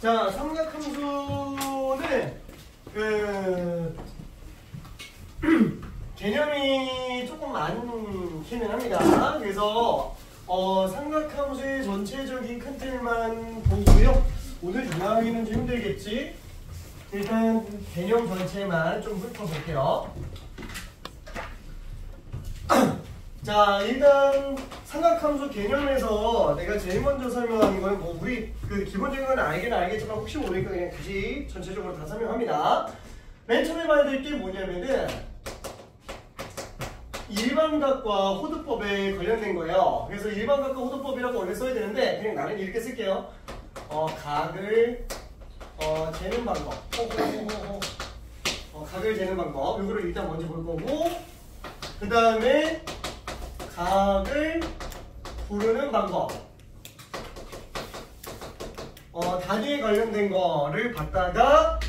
자, 삼각함수는 개념이 조금 많기는 합니다. 그래서 삼각함수의 전체적인 큰 틀만 보고요. 오늘 다 나가기는 좀 힘들겠지. 일단 개념 전체만 좀 훑어볼게요. 자, 일단 삼각함수 개념에서 내가 제일 먼저 설명하는 건 뭐 우리 그 기본적인 건 알긴 알겠지만 혹시 모르니까 그냥 다시 전체적으로 다 설명합니다. 맨 처음에 봐야 될 게 뭐냐면은 일반각과 호두법에 관련된 거예요. 그래서 일반각과 호두법이라고 원래 써야 되는데 그냥 나는 이렇게 쓸게요. 각을 재는 방법. 각을 재는 방법. 이거를 일단 먼저 볼 거고, 그 다음에 각을 부르는 방법. 단위에 관련된 거를 봤다가,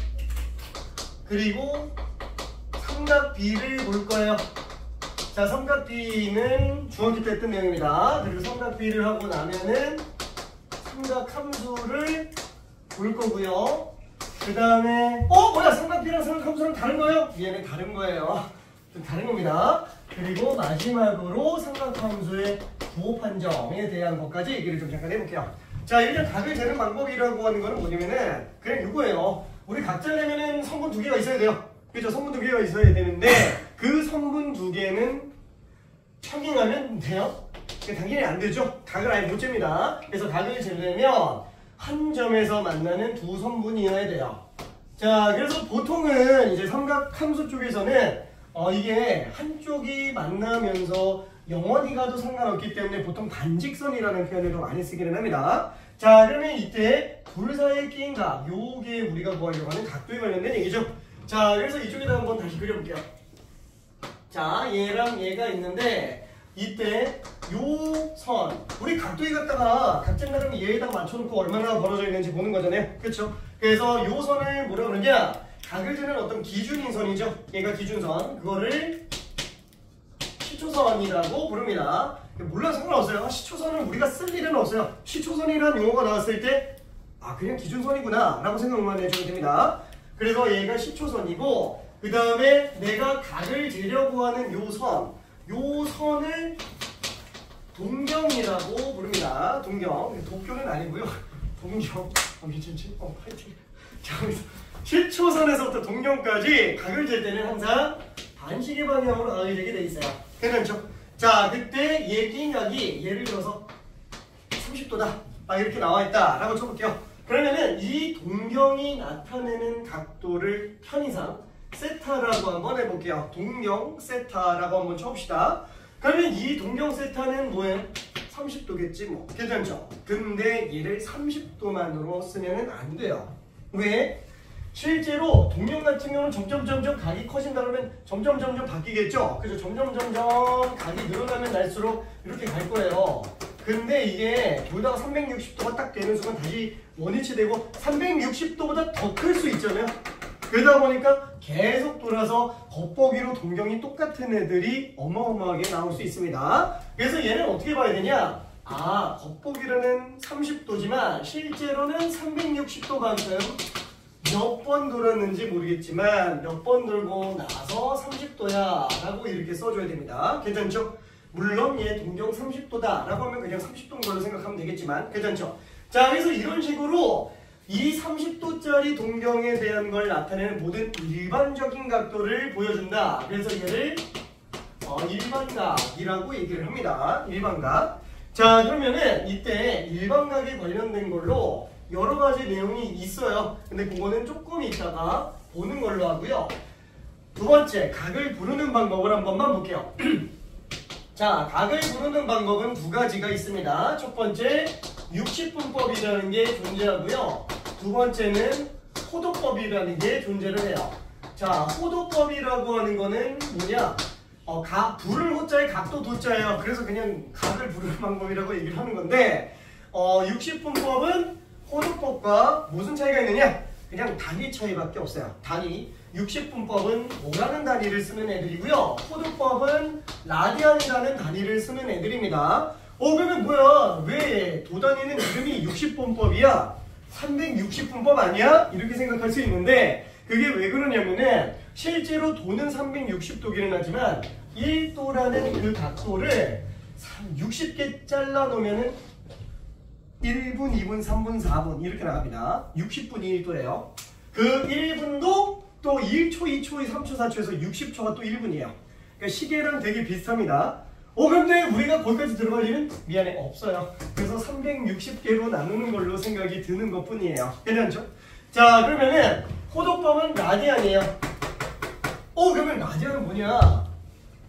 그리고 삼각비를 볼 거예요. 자, 삼각비는 중학교 때 했던 내용입니다. 그리고 삼각비를 하고 나면은 삼각함수를 볼 거고요. 그 다음에 뭐야, 삼각비랑 삼각함수랑 다른 거예요? 미안해, 다른 거예요. 좀 다른 겁니다. 그리고 마지막으로 삼각함수의 부호 판정에 대한 것까지 얘기를 좀 잠깐 해볼게요. 자, 일단 각을 재는 방법이라고 하는 거는 뭐냐면은 그냥 이거예요. 우리 각 재려면은 성분 두 개가 있어야 돼요. 그렇죠? 성분 두 개가 있어야 되는데 그 성분 두 개는 평행하면 돼요? 당연히 안 되죠. 각을 아예 못 잽니다. 그래서 각을 재려면 한 점에서 만나는 두 성분이어야 돼요. 자, 그래서 보통은 이제 삼각함수 쪽에서는 이게 한쪽이 만나면서 영원히 가도 상관없기 때문에 보통 반직선이라는 표현을 좀 많이 쓰기는 합니다. 자, 그러면 이때 둘 사이에 끼인 각, 요게 우리가 구하려고 하는 각도에 관련된 얘기죠. 자, 그래서 이쪽에다 한번 다시 그려볼게요. 자, 얘랑 얘가 있는데 이때 요 선, 우리 각도에 갖다가 각진 나름 얘에다가 맞춰놓고 얼마나 벌어져 있는지 보는 거잖아요. 그렇죠? 그래서 요 선을 뭐라 그러냐, 각을 재는 어떤 기준인 선이죠. 얘가 기준선, 그거를 시초선이라고 부릅니다. 물론 상관없어요. 시초선은 우리가 쓸 일은 없어요. 시초선이라는 용어가 나왔을 때 그냥 기준선이구나 라고 생각만 해주면 됩니다. 그래서 얘가 시초선이고, 그 다음에 내가 각을 재려고 하는 요 선을 동경이라고 부릅니다. 동경. 도쿄는 아니고요. 동경. 괜찮지? 파이팅. 자, 시초선에서부터 동경까지 각을 잴 때는 항상 반시계 방향으로 각을 재게 돼 있어요. 괜찮죠? 자, 그때 얘 끼인 각이 예를 들어서 30도다. 이렇게 나와 있다 라고 쳐볼게요. 그러면은 이 동경이 나타내는 각도를 편의상 세타라고 한번 해볼게요. 동경 세타라고 한번 쳐봅시다. 그러면 이 동경 세타는 뭐예요? 30도겠지 뭐. 괜찮죠? 근데 얘를 30도만으로 쓰면은 안 돼요. 왜? 실제로 동경 같은 경우는 점점 각이 커진다 그러면 점점 바뀌겠죠? 그래서 점점 각이 늘어나면 날수록 이렇게 갈 거예요. 근데 이게 돌다가 360도가 딱 되는 순간 다시 원위치되고 360도보다 더 클 수 있잖아요. 그러다 보니까 계속 돌아서 겉보기로 동경이 똑같은 애들이 어마어마하게 나올 수 있습니다. 그래서 얘는 어떻게 봐야 되냐? 겉보기로는 30도지만 실제로는 360도만큼 몇 번 돌았는지 모르겠지만 몇 번 돌고 나서 30도야 라고 이렇게 써줘야 됩니다. 괜찮죠? 물론 얘 동경 30도다 라고 하면 그냥 30도인 걸로 생각하면 되겠지만 괜찮죠? 자, 그래서 이런 식으로 이 30도짜리 동경에 대한 걸 나타내는 모든 일반적인 각도를 보여준다. 그래서 얘를 일반각이라고 얘기를 합니다. 일반각. 자, 그러면은 이때 일반각에 관련된 걸로 여러 가지 내용이 있어요. 근데 그거는 조금 이따가 보는 걸로 하고요. 두 번째, 각을 부르는 방법을 한 번만 볼게요. 자, 각을 부르는 방법은 두 가지가 있습니다. 첫 번째, 60분법이라는 게 존재하고요. 두 번째는 호도법이라는 게 존재를 해요. 자, 호도법이라고 하는 거는 뭐냐? 부를 호자에 각도 도자예요. 그래서 그냥 각을 부르는 방법이라고 얘기를 하는 건데, 60분법은 호도법과 무슨 차이가 있느냐? 그냥 단위 차이밖에 없어요. 단위. 60분법은 뭐라는 단위를 쓰는 애들이고요. 호도법은 라디안이라는 단위를 쓰는 애들입니다. 그러면 뭐야? 왜 도단위는 이름이 60분법이야? 360분법 아니야? 이렇게 생각할 수 있는데 그게 왜 그러냐면은 실제로 도는 360도기는 하지만 1도라는 그 각도를 60개 잘라 놓으면은 1분, 2분, 3분, 4분 이렇게 나갑니다. 60분이 1도예요. 그 1분도 또 1초, 2초, 3초, 4초에서 60초가 또 1분이에요. 그러니까 시계랑 되게 비슷합니다. 근데 우리가 거기까지 들어갈 일은 미안해 없어요. 그래서 360개로 나누는 걸로 생각이 드는 것 뿐이에요. 괜찮죠? 자, 그러면은 호도법은 라디안이에요. 그러면 라디안은 뭐냐?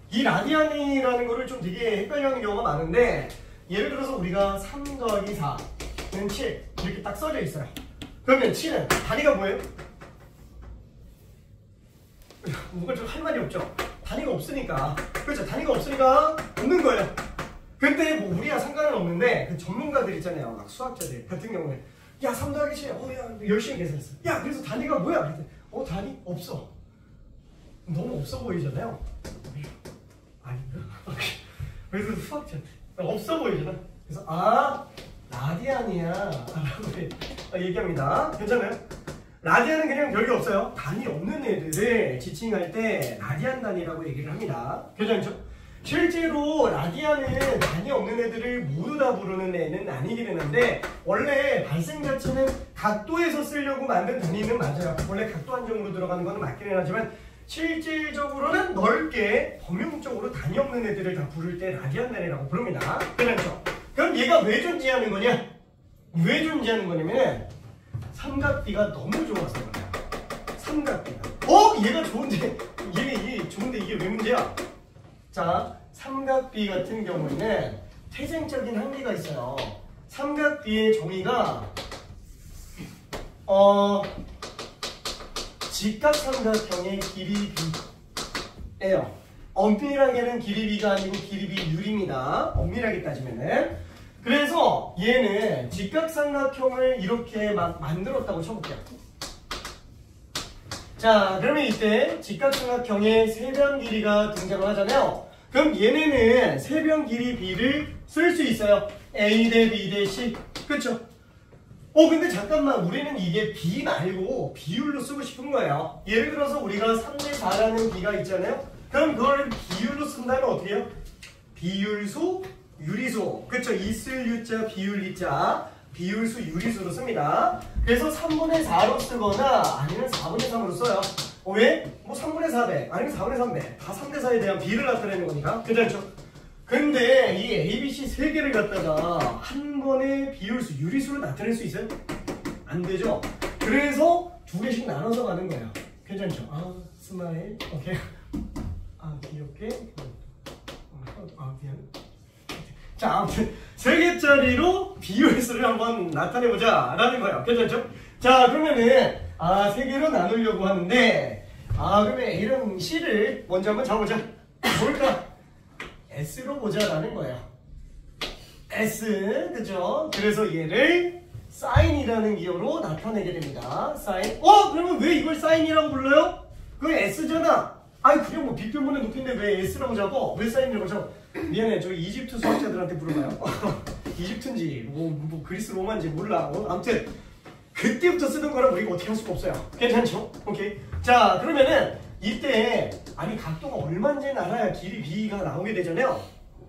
이 라디안이라는 거를 좀 되게 헷갈려하는 경우가 많은데 예를 들어서 우리가 3 더하기 4는 7 이렇게 딱 써져 있어요. 그러면 7은 단위가 뭐예요? 뭔가 좀 할 말이 없죠? 단위가 없으니까. 그렇죠? 단위가 없으니까 없는 거예요. 근데 뭐 우리야 상관은 없는데 그 전문가들 있잖아요. 막 수학자들 같은 경우에 야 3 더하기 7 야 열심히 계산했어. 야 그래서 단위가 뭐야? 그랬더니 단위 없어. 너무 없어 보이잖아요. 아닌가? 그래서 수학자 없어 보이잖아. 그래서 라디안이야 라고 얘기합니다. 괜찮아요? 라디안은 그냥 별게 없어요. 단위 없는 애들을 지칭할 때 라디안 단위라고 얘기를 합니다. 괜찮죠? 실제로 라디안은 단위 없는 애들을 모두 다 부르는 애는 아니기는 한데 원래 발생 자체는 각도에서 쓰려고 만든 단위는 맞아요. 원래 각도 한정으로 들어가는 건 맞기는 하지만 실질적으로는 넓게 범용적으로 단위 없는 애들을 다 부를 때 라디안 단위라고 부릅니다. 괜찮죠? 그럼 얘가 왜 존재하는 거냐? 왜 존재하는 거냐면 삼각비가 너무 좋아서 그래요. 삼각비가. 얘가 좋은데 이게 좋은데 이게 왜 문제야? 자, 삼각비 같은 경우에는 태생적인 한계가 있어요. 삼각비의 정의가 직각삼각형의 길이 비예요. 엄밀하게는 길이 비가 아니고 길이 비율입니다. 엄밀하게 따지면은. 그래서 얘는 직각삼각형을 이렇게 막 만들었다고 쳐볼게요. 자, 그러면 이때 직각삼각형의 세변 길이가 등장을 하잖아요. 그럼 얘네는 세변 길이 b를 쓸 수 있어요. a 대 b 대 c. 그쵸? 근데 잠깐만 우리는 이게 b 말고 비율로 쓰고 싶은 거예요. 예를 들어서 우리가 3 대 4라는 b가 있잖아요. 그럼 그걸 비율로 쓴다면 어떻게 해요? 비율수, 유리수. 그쵸? 있을 유자, 비율 이자, 비율수, 유리수로 씁니다. 그래서 3분의 4로 쓰거나 아니면 4분의 3으로 써요. 왜? 뭐 3분의 4배, 아니면 4분의 3배. 다 3대 4에 대한 비를 나타내는 거니까. 괜찮죠? 근데 이 A, B, C 세 개를 갖다가 한 번에 비율수, 유리수로 나타낼 수 있어요? 안 되죠? 그래서 두 개씩 나눠서 가는 거예요. 괜찮죠? 스마일. 오케이. 귀엽게. 미안. 자, 아무튼 3개짜리로 비율수를 한번 나타내보자 라는 거예요. 괜찮죠? 자, 그러면은 3개로 나누려고 하는데 그러면 이런 C를 먼저 한번 잡아보자. 뭘까? S로 보자라는 거예요. S, 그죠? 그래서 얘를 사인이라는 기호로 나타내게 됩니다. 사인. 그러면 왜 이걸 사인이라고 불러요? 그거 S잖아. 그냥 뭐 빗변분의 높이인데 왜 S라고 잡어? 왜 사인이라고 잡어? 미안해, 저 이집트 수학자들한테 물어봐요. 이집트인지 뭐 그리스 로마인지 몰라. 아무튼 그때부터 쓰던 거라 우리가 어떻게 할 수가 없어요. 괜찮죠? 오케이. 자, 그러면은 이때 각도가 얼마인지는 알아야 길이 B가 나오게 되잖아요.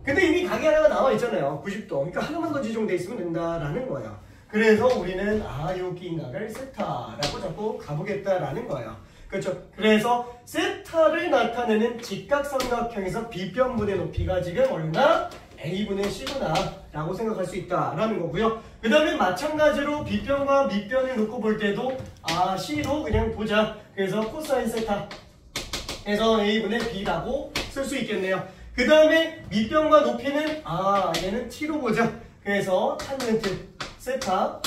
근데 이미 각이 하나가 나와 있잖아요. 90도. 그러니까 하나만 더 지정돼 있으면 된다라는 거예요. 그래서 우리는 요 기각을 세타라고 잡고 가보겠다라는 거예요. 그렇죠. 그래서 세타를 나타내는 직각삼각형에서 B변분의 높이가 지금 얼마? A분의 C구나 라고 생각할 수 있다라는 거고요. 그 다음에 마찬가지로 B변과 밑변을 놓고 볼 때도 C로 그냥 보자. 그래서 코사인 세타 해서 A분의 B라고 쓸 수 있겠네요. 그 다음에 밑변과 높이는 얘는 T로 보자. 그래서 탄젠트 세타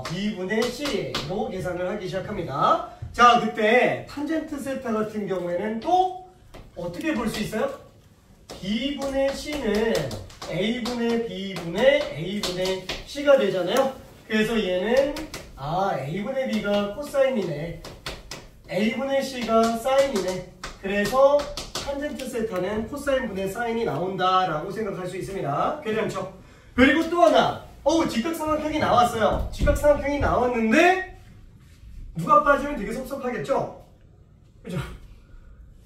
B분의 C로 계산을 하기 시작합니다. 자, 그때 탄젠트 세타 같은 경우에는 또 어떻게 볼 수 있어요? B분의 C는 A분의 B분의 A분의 C가 되잖아요. 그래서 얘는 A분의 B가 코사인이네. A분의 C가 사인이네. 그래서 탄젠트 세타는 코사인분의 사인이 나온다라고 생각할 수 있습니다. 괜찮죠? 그리고 또 하나 직각삼각형이 나왔어요. 직각삼각형이 나왔는데 누가 빠지면 되게 섭섭하겠죠? 그죠?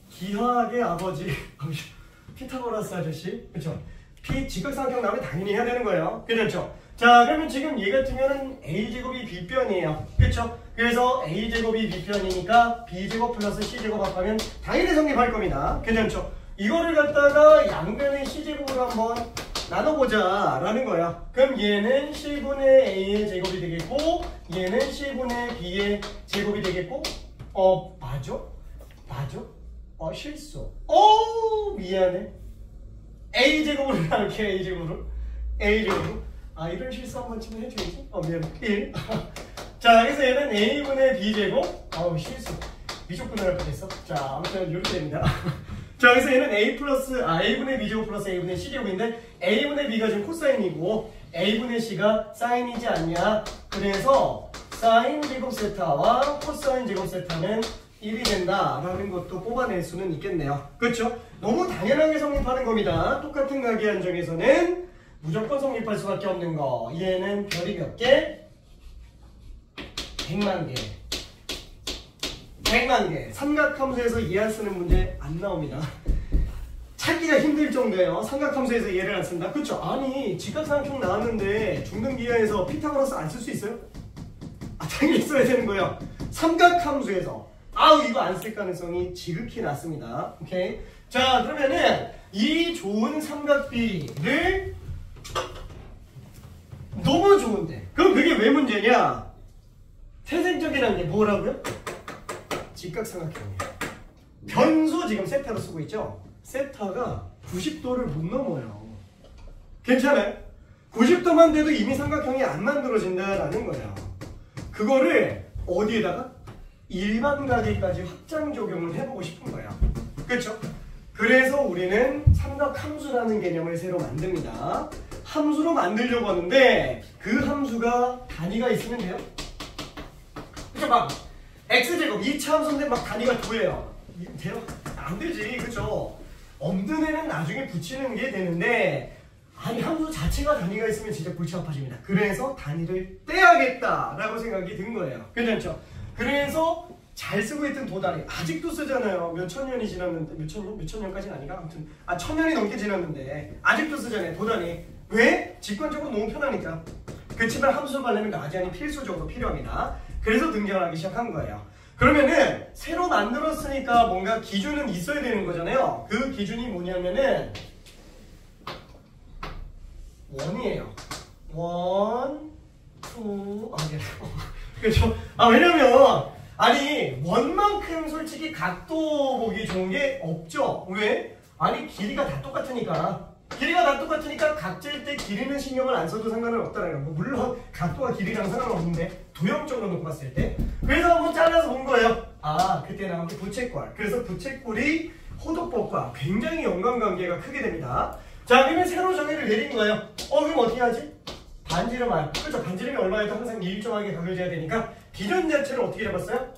기하학의 아버지 피타고라스 아저씨, 그죠? 직각삼각형 나오면 당연히 해야 되는 거예요. 그렇죠? 자, 그러면 지금 얘 같으면은 a제곱이 b변이에요. 그렇죠? 그래서 a제곱이 b변이니까 b제곱 플러스 c제곱 합하면 당연히 성립할 겁니다. 괜찮죠? 이거를 갖다가 양변의 c제곱으로 한번 나눠보자 라는 거예요. 그럼 얘는 c분의 a의 제곱이 되겠고 얘는 c분의 b의 제곱이 되겠고 맞아? 실수. 미안해. a제곱으로 나올게. a제곱으로. 이런 실수 한 번쯤 해줘야지. 미안해. 1. 자, 그래서 얘는 a분의 b제곱. 실수. 미적분을 할 뻔했어. 자, 아무튼 이렇게 됩니다. 자, 그래서 얘는 a분의 b제곱 플러스 a분의 c제곱인데 a분의 b가 지금 코사인이고 a분의 c가 사인이지 않냐. 그래서 사인 제곱 세타와 코사인 제곱 세타는 1이 된다라는 것도 뽑아낼 수는 있겠네요. 그렇죠? 너무 당연하게 성립하는 겁니다. 똑같은 각의 한정에서는 무조건 성립할 수밖에 없는 거. 얘는 별이 몇 개? 100만 개. 100만 개. 삼각함수에서 이해 쓰는 문제 안 나옵니다. 찾기가 힘들 정도예요. 삼각함수에서 얘를 안 쓴다. 그쵸? 아니 직각삼각형 나왔는데 중등기하에서 피타고라스 안 쓸 수 있어요? 당연히 써야 되는 거예요. 삼각함수에서 이거 안 쓸 가능성이 지극히 낮습니다. 오케이. 자, 그러면은 이 좋은 삼각비를 너무 좋은데 그럼 그게 왜 문제냐? 태생적이라는 게 뭐라고요? 직각삼각형이에요. 변수 지금 세타로 쓰고 있죠? 세타가 90도를 못 넘어요. 괜찮아요? 90도만 돼도 이미 삼각형이 안 만들어진다라는 거예요. 그거를 어디에다가? 일반각에까지 확장 적용을 해보고 싶은 거예요. 그렇죠? 그래서 우리는 삼각함수라는 개념을 새로 만듭니다. 함수로 만들려고 하는데 그 함수가 단위가 있으면 돼요? 그쵸? 막 x제곱 2차 함수인데 막 단위가 2예요. 돼요? 안 되지. 그쵸? 없는 애는 나중에 붙이는 게 되는데 함수 자체가 단위가 있으면 진짜 골치 아파집니다. 그래서 단위를 떼야겠다라고 생각이 든 거예요. 괜찮죠? 그래서 잘 쓰고 있던 도단위 아직도 쓰잖아요. 몇천 년이 지났는데 몇천 년까지는 아니가? 아무튼 1000년이 넘게 지났는데 아직도 쓰잖아요. 도단위. 왜? 직관적으로 너무 편하니까. 그렇지만 함수 발레는 라디안이 필수적으로 필요합니다. 그래서 등장하기 시작한 거예요. 그러면은 새로 만들었으니까 뭔가 기준은 있어야 되는 거잖아요. 그 기준이 뭐냐면은 원이에요. 원, 투, 그렇죠? 왜냐면 원만큼 솔직히 각도 보기 좋은 게 없죠. 왜? 길이가 다 똑같으니까. 길이가 다 똑같으니까 각질 때 길이는 신경을 안 써도 상관은 없다는 거. 물론 각도와 길이랑 상관없는데 도형적으로 놓고 봤을 때. 그래서 한번 잘라서 본 거예요. 그때 나온 게 부채꼴. 그래서 부채꼴이 호도법과 굉장히 연관관계가 크게 됩니다. 자, 그러면 새로 정의를 내린 거예요. 그럼 어떻게 하지? 반지름 알. 그렇죠? 반지름이 얼마에도 항상 일정하게 각을 재야 되니까 기준 자체를 어떻게 잡았어요?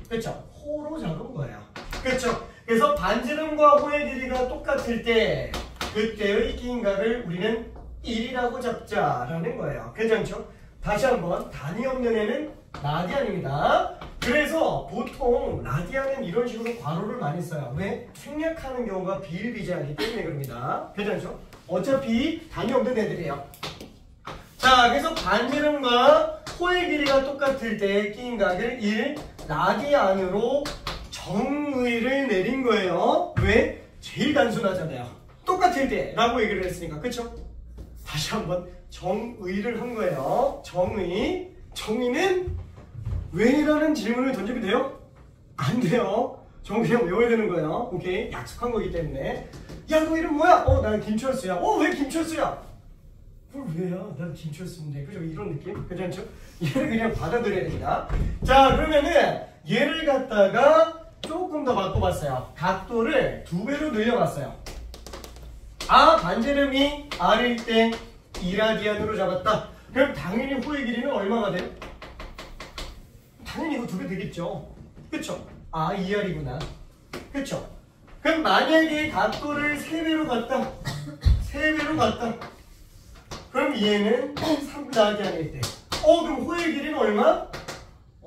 그렇죠? 호로 잡은 거예요. 그렇죠? 그래서 반지름과 호의 길이가 똑같을 때 그때의 끼인각을 우리는 1이라고 잡자라는 거예요. 괜찮죠? 다시 한번 단위 없는 애는 라디안입니다. 그래서 보통 라디안은 이런 식으로 괄호를 많이 써요. 왜? 생략하는 경우가 비일비재하기 때문에 그럽니다. 괜찮죠? 어차피 단위 없는 애들이에요. 자, 그래서 반지름과 호의 길이가 똑같을 때 끼인각을 1 라디안으로 정의를 내린 거예요. 왜? 제일 단순하잖아요. 똑같을 때 라고 얘기를 했으니까. 그쵸? 다시 한번 정의를 한 거예요. 정의. 정의는 왜? 라는 질문을 던지면 돼요? 안 돼요. 정의 그냥 외워야 되는 거예요. 오케이? 약속한 거기 때문에. 야, 너 이름 뭐야? 난 김철수야. 왜 김철수야? 왜야? 난 김철수인데. 그죠? 이런 느낌? 괜찮죠? 얘를 그냥 받아들여야 됩니다. 자, 그러면은 얘를 갖다가 조금 더 바꿔봤어요. 각도를 2배로 늘려봤어요. 반지름이 R일 때 2라디안으로 잡았다. 그럼 당연히 호의 길이는 얼마가 돼요? 당연히 이거 2배 되겠죠. 그쵸? 2R이구나. 그쵸? 그럼 만약에 각도를 3배로 갔다. 3배로 갔다. 그럼 얘는 3라디안일 때. 그럼 호의 길이는 얼마?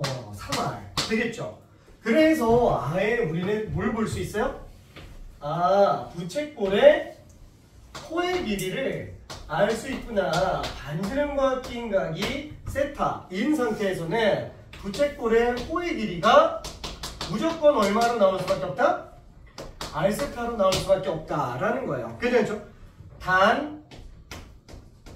3R. 되겠죠? 그래서 아예 우리는 뭘 볼 수 있어요? 부채꼴의 호의 길이를 알 수 있구나. 반지름과 끼인각이 세타인 상태에서는 부채꼴의 호의 길이가 무조건 얼마로 나올 수밖에 없다? R세타로 나올 수밖에 없다라는 거예요. 괜찮죠? 단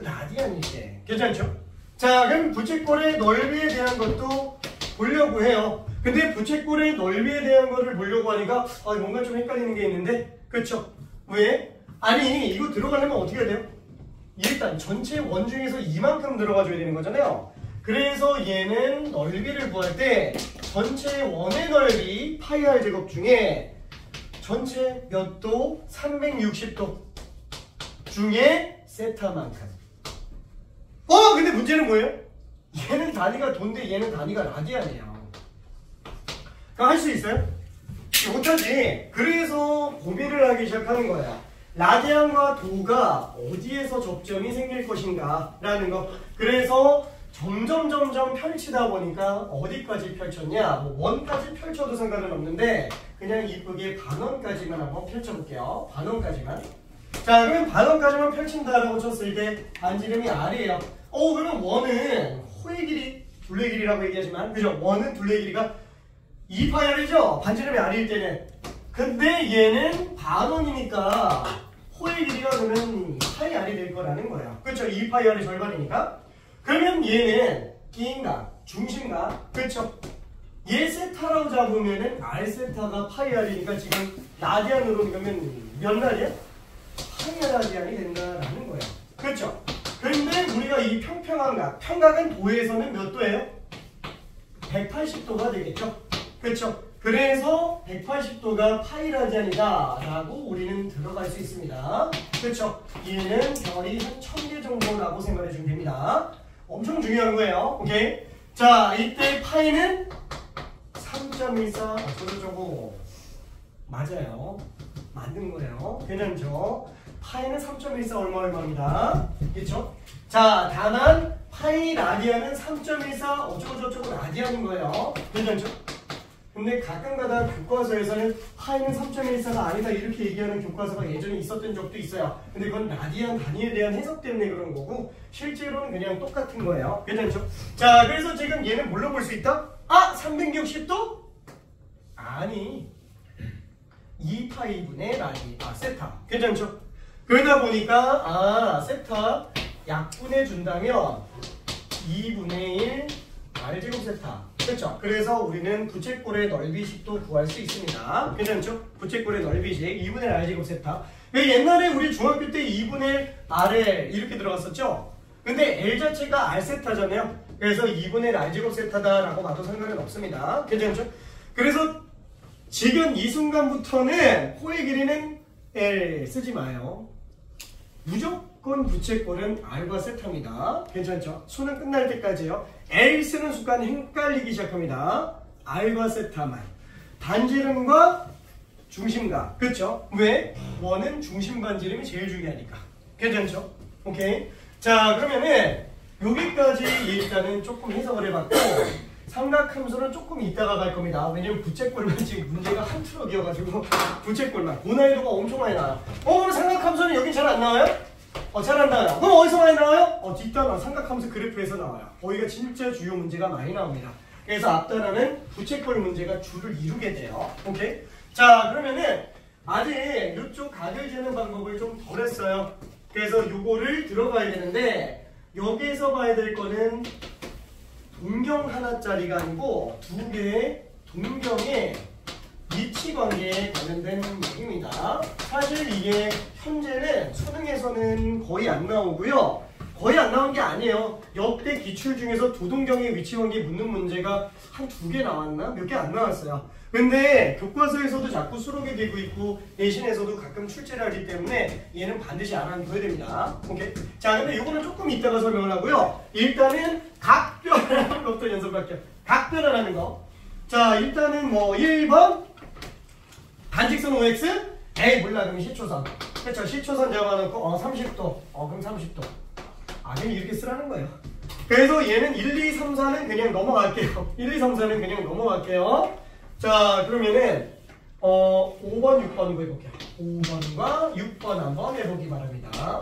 라디안일 때. 괜찮죠? 자, 그럼 부채꼴의 넓이에 대한 것도 보려고 해요. 근데 부채꼴의 넓이에 대한 거를 보려고 하니까 뭔가 좀 헷갈리는 게 있는데, 그렇죠? 왜? 아니, 이거 들어가려면 어떻게 해야 돼요? 일단 전체 원 중에서 이만큼 들어가줘야 되는 거잖아요. 그래서 얘는 넓이를 구할 때 전체 원의 넓이 파이 r 제곱 중에 전체 몇 도? 360도 중에 세타만큼. 근데 문제는 뭐예요? 얘는 단위가 도인데 얘는 단위가 라디안이에요. 그럼 할 수 있어요? 못하지. 그래서 고민을 하기 시작하는 거야. 라디안과 도가 어디에서 접점이 생길 것인가 라는 거. 그래서 점점 펼치다 보니까 어디까지 펼쳤냐? 뭐 원까지 펼쳐도 상관은 없는데 그냥 이쁘게 반원까지만 한번 펼쳐볼게요. 반원까지만. 자, 그러면 반원까지만 펼친다라고 쳤을 때 반지름이 R이에요. 그러면 원은 호의 길이, 둘레 길이라고 얘기하지만, 그죠? 원은 둘레 길이가 2파이 R이죠? 반지름이 R일 때는. 근데 얘는 반원이니까 호의 길이가 그러면 파이 R이 될 거라는 거예요. 그렇죠? 2파이 R의 절반이니까. 그러면 얘는 끼인각, 중심각, 그렇죠? 얘 세타라고 잡으면은 R 세타가 파이 R이니까 지금 라디안으로 그러면 몇 라디안? 파이 라디안이 된다라는 거예요. 그렇죠? 그런데 우리가 이 평평한 각, 평각은 도에서는 몇 도예요? 180도가 되겠죠? 그렇죠? 그래서 180도가 파이 라디안이다 라고 우리는 들어갈 수 있습니다. 그렇죠? 얘는 별이 한 1000개 정도라고 생각해 주면 됩니다. 엄청 중요한 거예요. 오케이? 자, 이때 파이는 3.14. 저거 맞아요. 맞는 거예요. 괜찮죠? 파이는 3.14 얼마입니다. 그렇죠? 자, 다만 파이 라디안은 3.14 어쩌고저쩌고 라디안인 거예요. 괜찮죠? 근데 가끔가다 교과서에서는 파이는 3.14가 아니다 이렇게 얘기하는 교과서가 예전에 있었던 적도 있어요. 근데 그건 라디안 단위에 대한 해석 때문에 그런 거고 실제로는 그냥 똑같은 거예요. 괜찮죠? 자, 그래서 지금 얘는 뭘로 볼 수 있다? 360도? 아니 2파이분의 라디, 세타. 괜찮죠? 그러다 보니까 세타 약분해 준다면 2분의 1 R제곱 세타. 그렇죠? 그래서 우리는 부채꼴의 넓이식도 구할 수 있습니다. 괜찮죠? 부채꼴의 넓이식 2분의 R제곱 세타. 옛날에 우리 중학교 때 2분의 1 RL 이렇게 들어갔었죠? 근데 L 자체가 R 세타잖아요. 그래서 2분의 1 R제곱 세타다라고 봐도 상관은 없습니다. 괜찮죠? 그래서 지금 이 순간부터는 호의 길이는 L 쓰지 마요. 무조건 부채꼴은 R과 세타입니다. 괜찮죠? 수능 끝날 때까지요. L 쓰는 순간 헷갈리기 시작합니다. R과 세타만. 반지름과 중심각. 그렇죠? 왜? 원은 중심 반지름이 제일 중요하니까. 괜찮죠? 오케이. 자, 그러면은 여기까지 일단은 조금 해석을 해봤고 삼각함수는 조금 이따가 갈 겁니다. 왜냐면 부채꼴만 지금 문제가 한 트럭이어가지고 부채꼴만 고난이도가 엄청 많이 나와요. 그럼 삼각함수는 여기 잘 안 나와요? 잘 안 나와요. 그럼 어디서 많이 나와요? 뒷단원 삼각함수 그래프에서 나와요. 거기가 진짜 주요 문제가 많이 나옵니다. 그래서 앞단원은 부채꼴 문제가 주를 이루게 돼요. 오케이? 자, 그러면은 아직 이쪽 각을 재는 방법을 좀 덜 했어요. 그래서 요거를 들어가야 되는데 여기에서 봐야 될 거는 동경 하나짜리가 아니고 두 개의 동경의 위치관계에 관련된 얘기입니다. 사실 이게 현재는 수능에서는 거의 안 나오고요. 거의 안 나온 게 아니에요. 역대 기출 중에서 두 동경의 위치관계 묻는 문제가 한 2개 나왔나? 몇 개 안 나왔어요. 근데 교과서에서도 자꾸 수록이 되고 있고 내신에서도 가끔 출제를 하기 때문에 얘는 반드시 알아둬야 됩니다. 오케이? 자, 근데 이거는 조금 이따가 설명을 하고요. 일단은 각변하는 것부터 연습할게요. 각변하는 거. 자, 일단은 뭐 1번 단직선 OX? 에이 몰라. 그럼 시초선. 그렇죠? 시초선 잡아놓고 30도. 그럼 30도. 그냥 이렇게 쓰라는 거예요. 그래서 얘는 1, 2, 3, 4는 그냥 넘어갈게요. 1, 2, 3, 4는 그냥 넘어갈게요. 자, 그러면은 5번, 6번 해볼게요. 5번과 6번 한번 해보기 바랍니다.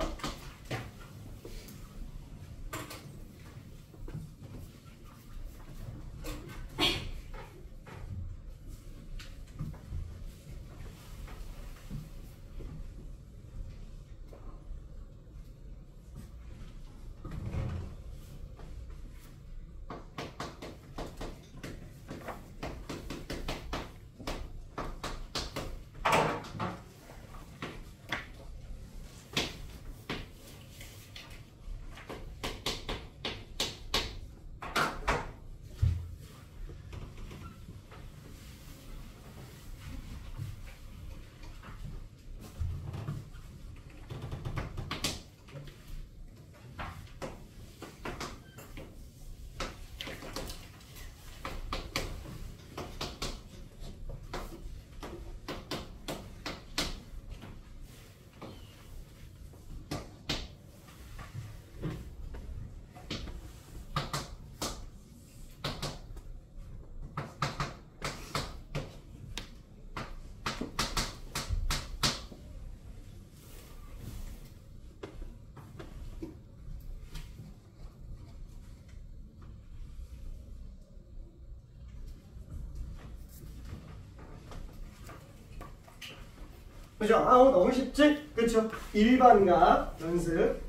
그죠? 너무 쉽지? 그쵸? 일반각 연습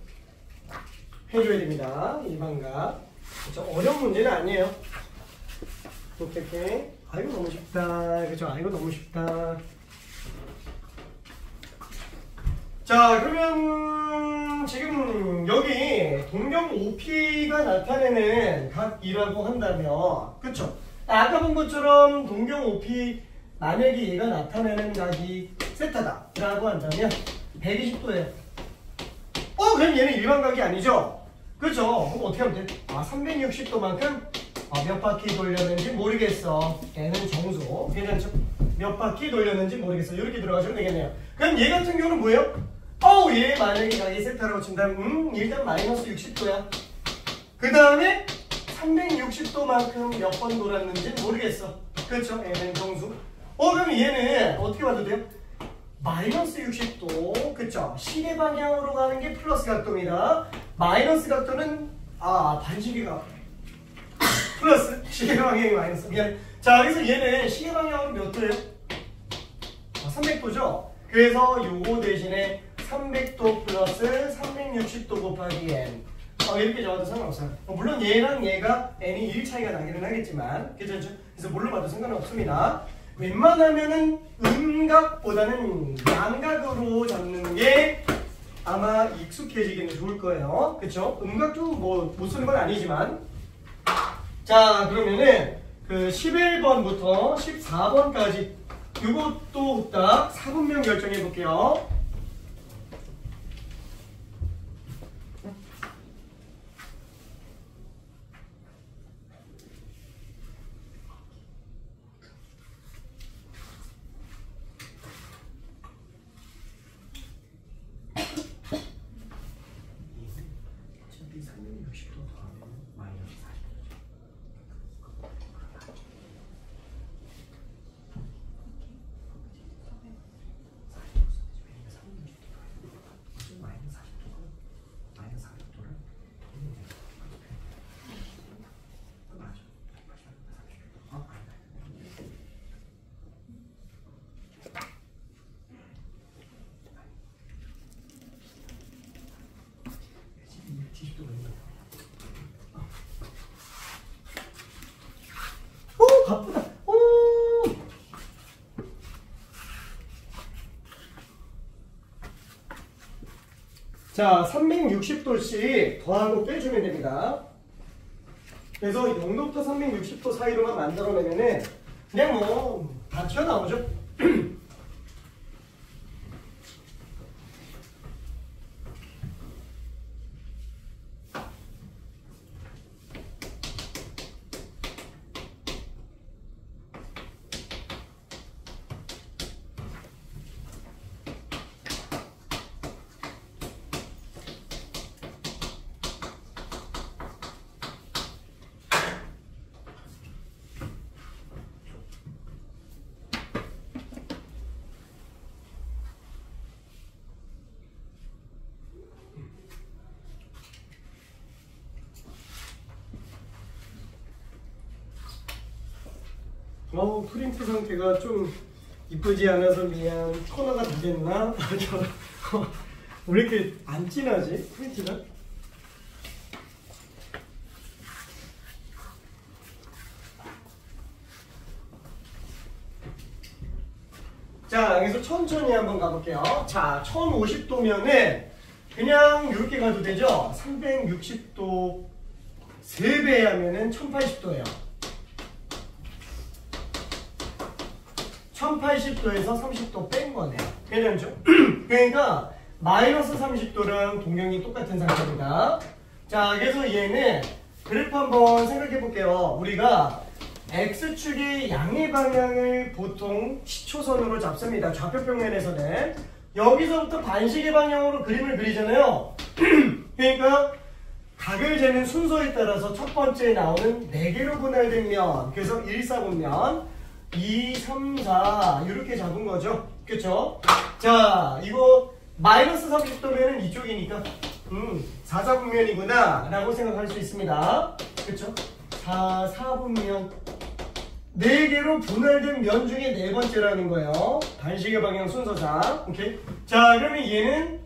해줘야 됩니다. 일반각. 그쵸? 어려운 문제는 아니에요. 오케이. 아이고 너무 쉽다. 그쵸? 아이고 너무 쉽다. 자, 그러면 지금 여기 동경 OP가 나타내는 각이라고 한다면, 그쵸? 아까 본 것처럼 동경 OP 만약에 얘가 나타내는 각이 세타다 라고 한다면 120도예요. 그럼 얘는 일반각이 아니죠? 그죠? 그럼 어떻게 하면 돼? 360도만큼 몇 바퀴 돌렸는지 모르겠어. 얘는 정수. 괜찮죠? 몇 바퀴 돌렸는지 모르겠어. 이렇게 들어가시면 되겠네요. 그럼 얘 같은 경우는 뭐예요? 얘 만약에 각이 세타라고 친다면 일단 마이너스 60도야. 그 다음에 360도만큼 몇 번 돌았는지 모르겠어. 그렇죠? 얘는 정수. 그럼 얘는 어떻게 봐도 돼요? 마이너스 60도, 그쵸? 시계 방향으로 가는 게 플러스 각도입니다. 마이너스 각도는, 반시계가 플러스, 시계 방향이 마이너스. 미안. 자, 그래서 얘는 시계 방향으로 몇 도예요? 300도죠? 그래서 요거 대신에 300도 플러스 360도 곱하기 n. 이렇게 적어도 상관없어요. 물론 얘랑 얘가 n이 1 차이가 나기는 하겠지만, 괜찮죠? 그래서 뭘로 봐도 상관없습니다. 웬만하면은 음각보다는 양각으로 잡는 게 아마 익숙해지기는 좋을 거예요. 그쵸? 음각도 못 쓰는 건 아니지만. 자, 그러면은 그 11번부터 14번까지 이것도 딱 4분명 결정해 볼게요. 바쁘다. 자, 360도씩 더하고 빼주면 됩니다. 그래서 0도부터 360도 사이로만 만들어내면은 그냥 다 튀어나오죠. 프린트 상태가 좀 이쁘지 않아서 미안. 토너가 다 됐나? 왜 이렇게 안 진하지? 프린트가? 자, 여기서 천천히 한번 가볼게요. 자, 1050도면은 그냥 이렇게 가도 되죠? 360도 3배 하면은 1080도예요. 1080도에서 30도 뺀 거네요. 괜찮죠? 그러니까 마이너스 30도랑 동경이 똑같은 상태입니다. 자, 그래서 얘는 그래프 한번 생각해 볼게요. 우리가 X축의 양의 방향을 보통 시초선으로 잡습니다. 좌표평면에서는. 여기서부터 반시계 방향으로 그림을 그리잖아요. 그러니까 각을 재는 순서에 따라서 첫 번째에 나오는 4개로 분할된 면, 그래서 1, 4분면, 2, 3, 4 이렇게 잡은 거죠. 그쵸? 자, 이거 마이너스 30도면은 이쪽이니까 4, 4분면이구나 라고 생각할 수 있습니다. 그쵸? 4, 4분면 4개로 분할된 면 중에 4번째라는 거예요. 반시계 방향 순서상. 오케이? 자, 그러면 얘는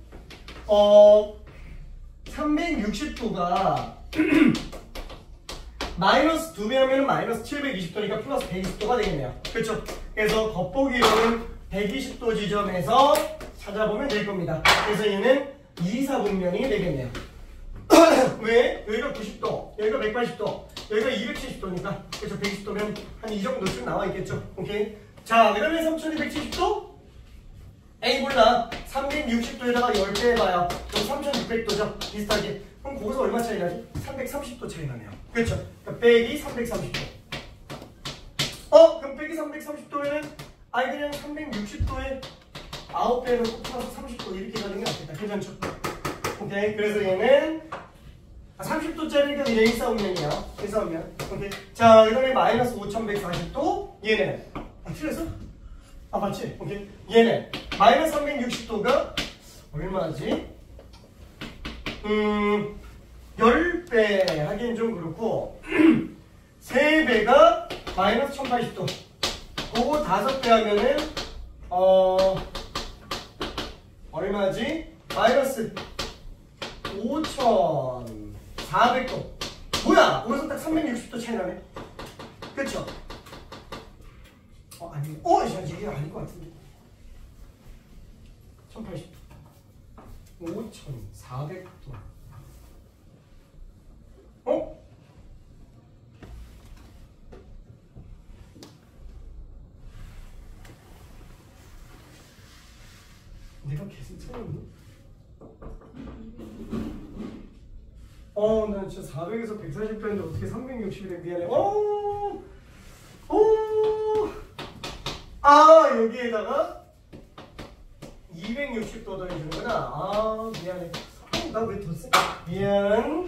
360도가 마이너스 2배 하면 마이너스 720도니까 플러스 120도가 되겠네요. 그렇죠? 그래서 겉보기로는 120도 지점에서 찾아보면 될 겁니다. 그래서 얘는 2, 4분면이 되겠네요. 왜? 여기가 90도, 여기가 180도, 여기가 270도니까. 그래서 120도면 한 이 정도쯤 나와 있겠죠. 오케이? 자, 그러면 3270도? 에이, 몰라. 360도에다가 10배 해봐요. 그럼 3600도죠. 비슷하게. 그럼 거기서 얼마 차이 나지? 330도 차이 나네요. 그렇죠? 그러니까 빼기 330도. 그럼 빼기 330도에는 그냥 360도에 9배를 곱해서 30도 이렇게 가는 게 낫겠다. 괜찮죠? 오케이. 그래서 얘는 30도짜리니까 그냥 1사분면이에요. 1사분면. 오케이. 자, 그 다음에 마이너스 5140도. 얘는 틀렸어? 맞지? 오케이. 얘는 마이너스 360도가 얼마지? 10배 하긴 좀 그렇고 3배가 마이너스 1080도. 그거 5배 하면은 얼마지? 마이너스 5400도. 뭐야? 거기서 딱 360도 차이 나네. 그쵸? 아니, 이게 아닐 것 같은데. 1080. 5400도. 내가 계속 틀렸니? 난 진짜 400에서 140 했는데 어떻게 360이래. 미안해. 여기에다가 260도 더해주는구나. 미안해. 나 왜 더 세? 미안.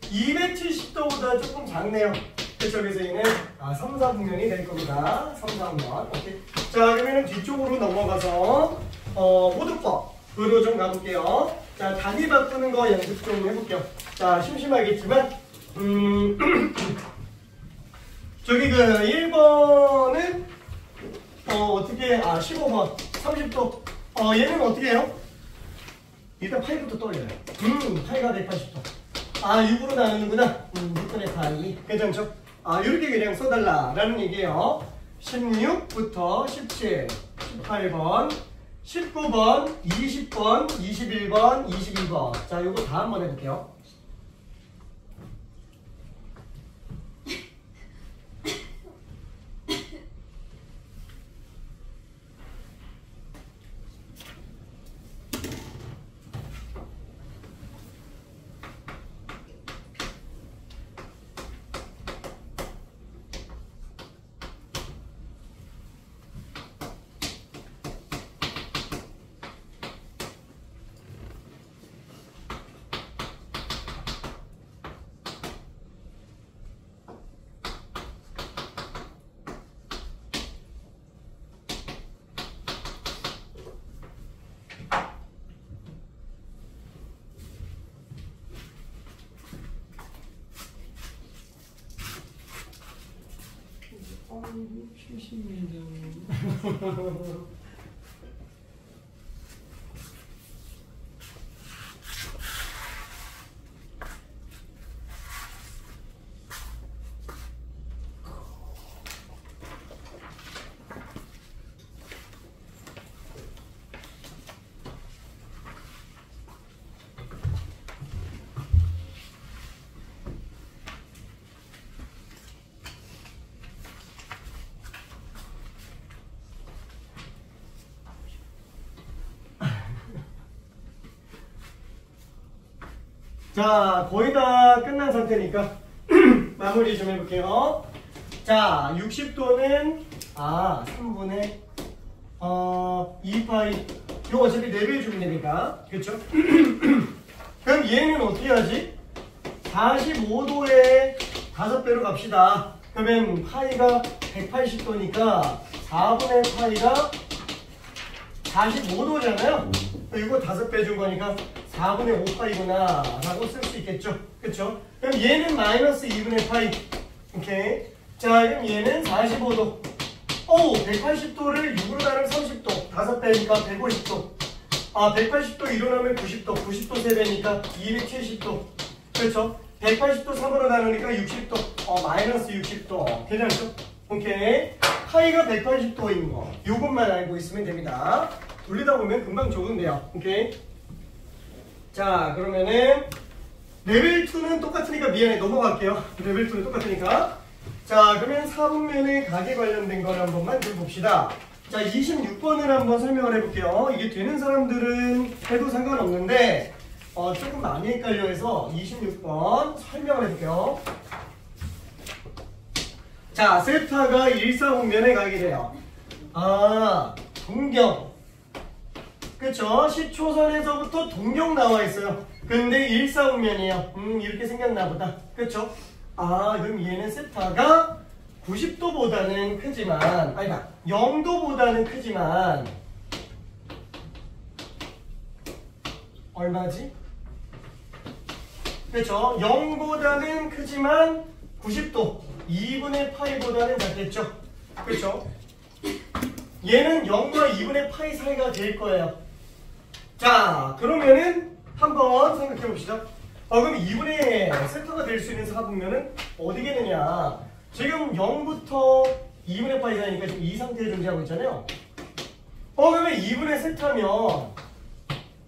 270도보다 조금 작네요. 그쵸? 그래서 얘는 3, 4분면이 될 겁니다. 3, 4분면. 오케이. 자, 그러면 뒤쪽으로 넘어가서 모드법으로 좀 가볼게요. 자, 단위 바꾸는 거 연습 좀 해볼게요. 자, 심심하겠지만 저기 1번은 어떻게 15번 30도 얘는 어떻게 해요? 일단 파이부터 떠올려요. 파이가 180도. 6으로 나누는구나. 6분의 파이. 괜찮죠? 이렇게 그냥 써달라라는 얘기예요. 16부터 17, 18번, 19번, 20번, 21번, 22번. 자, 요거 다 한번 해볼게요. 70m. 자, 거의 다 끝난 상태니까 마무리 좀 해볼게요. 자, 60도는 3분의 2파이. 이거 어차피 4배 주면 되니까. 그쵸? 그럼 얘는 어떻게 하지? 45도에 5배로 갑시다. 그러면 파이가 180도니까 4분의 파이가 45도잖아요? 이거 5배 준 거니까 4분의 5파이구나 라고 쓸 수 있겠죠? 그쵸? 그럼 얘는 마이너스 2분의 파이. 오케이. 자, 그럼 얘는 45도. 오! 180도를 6으로 나누면 30도. 5배니까 150도. 180도 일어나면 90도. 90도 3배니까 270도. 그렇죠? 180도 3으로 나누니까 60도. 마이너스 60도. 괜찮죠? 오케이. 파이가 180도인 거. 요것만 알고 있으면 됩니다. 돌리다 보면 금방 적응돼요. 오케이. 자, 그러면은 레벨 2는 똑같으니까 미안해. 넘어갈게요. 레벨 2는 똑같으니까. 자, 그러면 4분면의 각에 관련된 걸 한 번만 좀 봅시다. 자, 26번을 한번 설명을 해볼게요. 이게 되는 사람들은 해도 상관없는데 조금 많이 헷갈려 해서 26번 설명을 해볼게요. 자, 세타가 1사분면의 각이 돼요. 동경. 그쵸? 시초선에서부터 동경 나와 있어요. 근데 1사분면이에요. 이렇게 생겼나 보다. 그쵸? 그럼 얘는 세타가 90도보다는 크지만, 0도보다는 크지만, 얼마지? 그쵸? 0보다는 크지만 90도. 2분의 파이보다는 작겠죠? 그쵸? 얘는 0과 2분의 파이 사이가 될 거예요. 자, 그러면은 한번 생각해 봅시다. 그럼 2분의 세타가 될 수 있는 사분면은 어디겠느냐? 지금 0부터 2분의 파이 사이니까 지금 이 상태에 존재하고 있잖아요. 그러면 2분의 세타면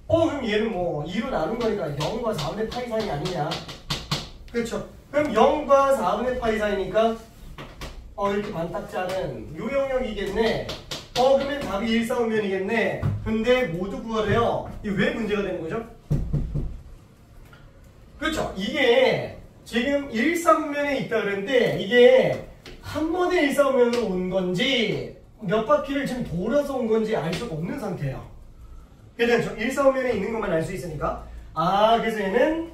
그럼 얘는 뭐 2로 나눈 거니까 0과 4분의 파이 사이 아니냐? 그렇죠? 그럼 0과 4분의 파이 사이니까 이렇게 반딱자는 요 영역이겠네. 그러면 답이 1사분면이겠네. 근데 모두 구하래요. 이게 왜 문제가 되는 거죠? 그렇죠. 이게 지금 1사분면에 있다 그랬는데 이게 한 번에 1사분면으로 온 건지 몇 바퀴를 지금 돌아서 온 건지 알 수가 없는 상태예요. 괜찮죠? 1사분면에 있는 것만 알 수 있으니까. 그래서 얘는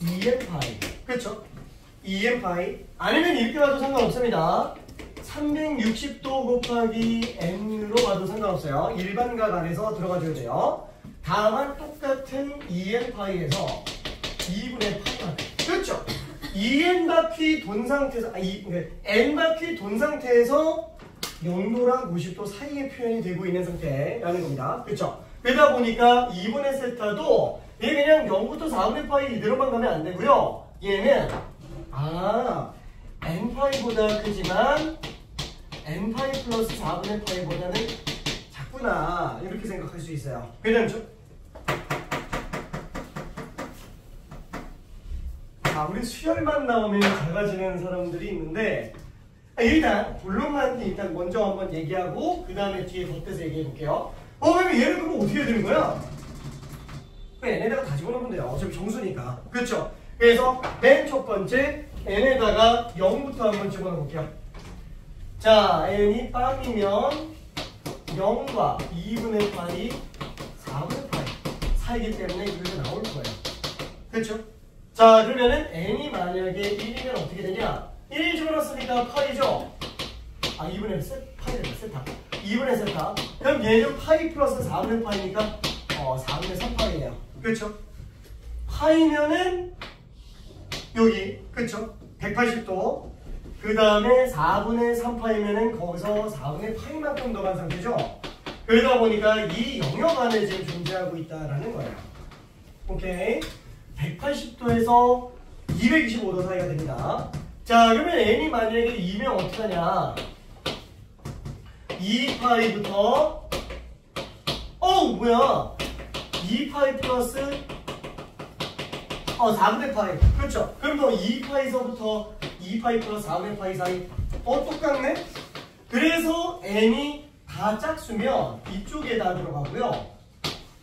2n파이. 그렇죠? 2n파이. 아니면 이렇게 봐도 상관없습니다. 360도 곱하기 n으로 봐도 상관없어요. 일반각 안에서 들어가줘야 돼요. 다만 똑같은 2n파이에서 2분의 파이가 돼. 그렇죠? 2n바퀴 돈 상태에서 n바퀴 돈 상태에서 0도랑 90도 사이에 표현이 되고 있는 상태라는 겁니다. 그렇죠? 그러다 보니까 2분의 세타도 얘 그냥 0부터 4분의 파이 이대로만 가면 안 되고요. 얘는 n파이보다 크지만 n파이 플러스 4분의 파이보다는 작구나 이렇게 생각할 수 있어요. 괜찮죠? 우리 수열만 나오면 작아지는 사람들이 있는데 일단 본론만 일단 먼저 한번 얘기하고 그 다음에 뒤에 덧대서 얘기해 볼게요. 그러면 얘는 그럼 어떻게 해야 되는 거야? n에다가 다 집어넣으면 돼요. 어차피 정수니까. 그렇죠? 그래서 맨 첫 번째 n에다가 0부터 한번 집어넣어 볼게요. 자, n이 빵이면 0과 2분의 파이, 4분의 파이 사이기 때문에 이렇게 나올 거예요. 그렇죠? 자, 그러면은 n이 만약에 1이면 어떻게 되냐? 1 집어넣었으니까 파이죠? 2분의 파이를 세타. 2분의 세타. 그럼 얘는 파이 플러스 4분의 파이니까 4분의 3파이예요. 그렇죠? 파이면은 여기, 그렇죠? 180도. 그 다음에 4분의 3파이면은 거기서 4분의 파이만큼 더 간 상태죠. 그러다 보니까 이 영역 안에 지금 존재하고 있다라는 거예요. 오케이. 180도에서 225도 사이가 됩니다. 자, 그러면 n이 만약에 2면 어떻게 하냐? 2파이부터 뭐야? 2파이 플러스 4분의 파이. 그렇죠. 그럼 너 2파이서부터 2파이 플러스 4분의 파이 사이 똑같네? 그래서 n이 다 짝수면 이쪽에다 들어가고요.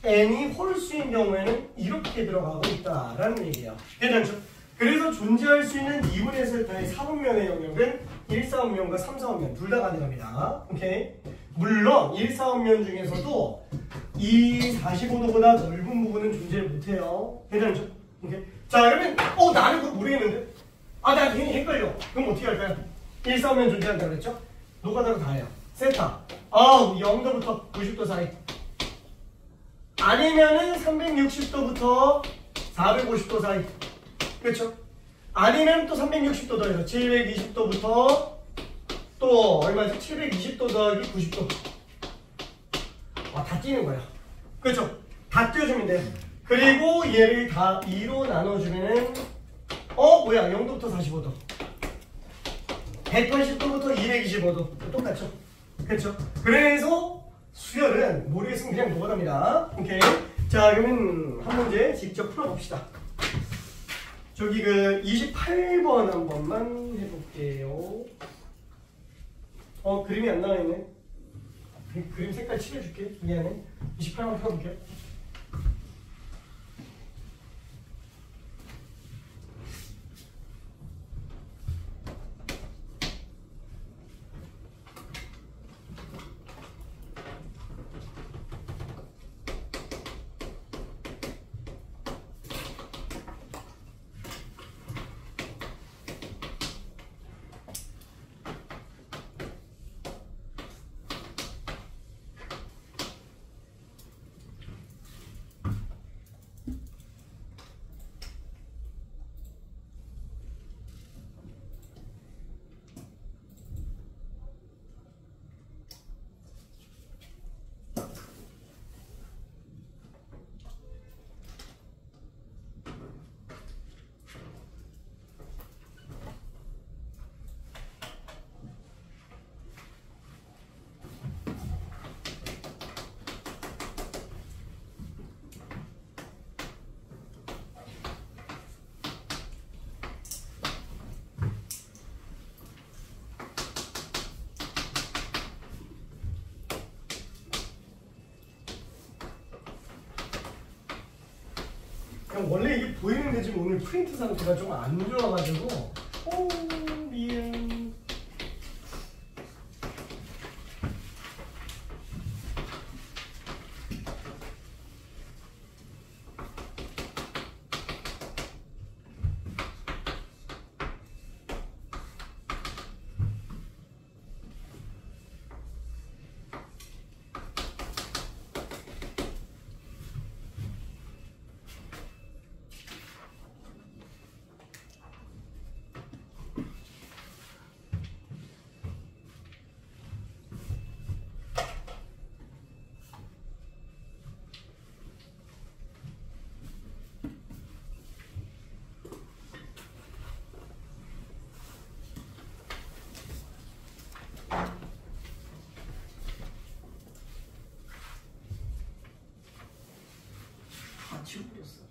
n이 홀수인 경우에는 이렇게 들어가고 있다라는 얘기예요. 괜찮죠? 그래서 존재할 수 있는 2분의 세타의 4분면의 영역은 1, 4분면과 3, 4분면 둘 다 가능합니다. 오케이? 물론 1, 4분면 중에서도 이 45도보다 넓은 부분은 존재 못해요. 괜찮죠? 오케이? 자, 그러면 나는 그거 모르겠는데? 나 괜히 헷갈려. 그럼 어떻게 할까요? 1, 4분면 존재한다 그랬죠? 노가다로 다 해요. 세타 0도부터 90도 사이, 아니면은 360도부터 450도 사이. 그렇죠? 아니면 또 360도 더해서 720도부터 또 얼마죠? 720도 더하기 90도. 다 띄는 거예요. 그렇죠? 다 띄워주면 돼요. 그리고 얘를 다 2로 나눠주면은 뭐야? 0도부터 45도, 180도부터 225도 똑같죠? 그렇죠? 그래서 수열은 모르겠으면 그냥 노가다입니다. 오케이. 자, 그러면 한 문제 직접 풀어봅시다. 저기 28번 한 번만 해볼게요. 그림이 안 나와있네. 그림 색깔 칠해줄게. 미안해. 28번 풀어볼게요. 원래 이게 보이는데 지금 오늘 프린트 상태가 좀 안 좋아가지고 미안. 지워버렸어.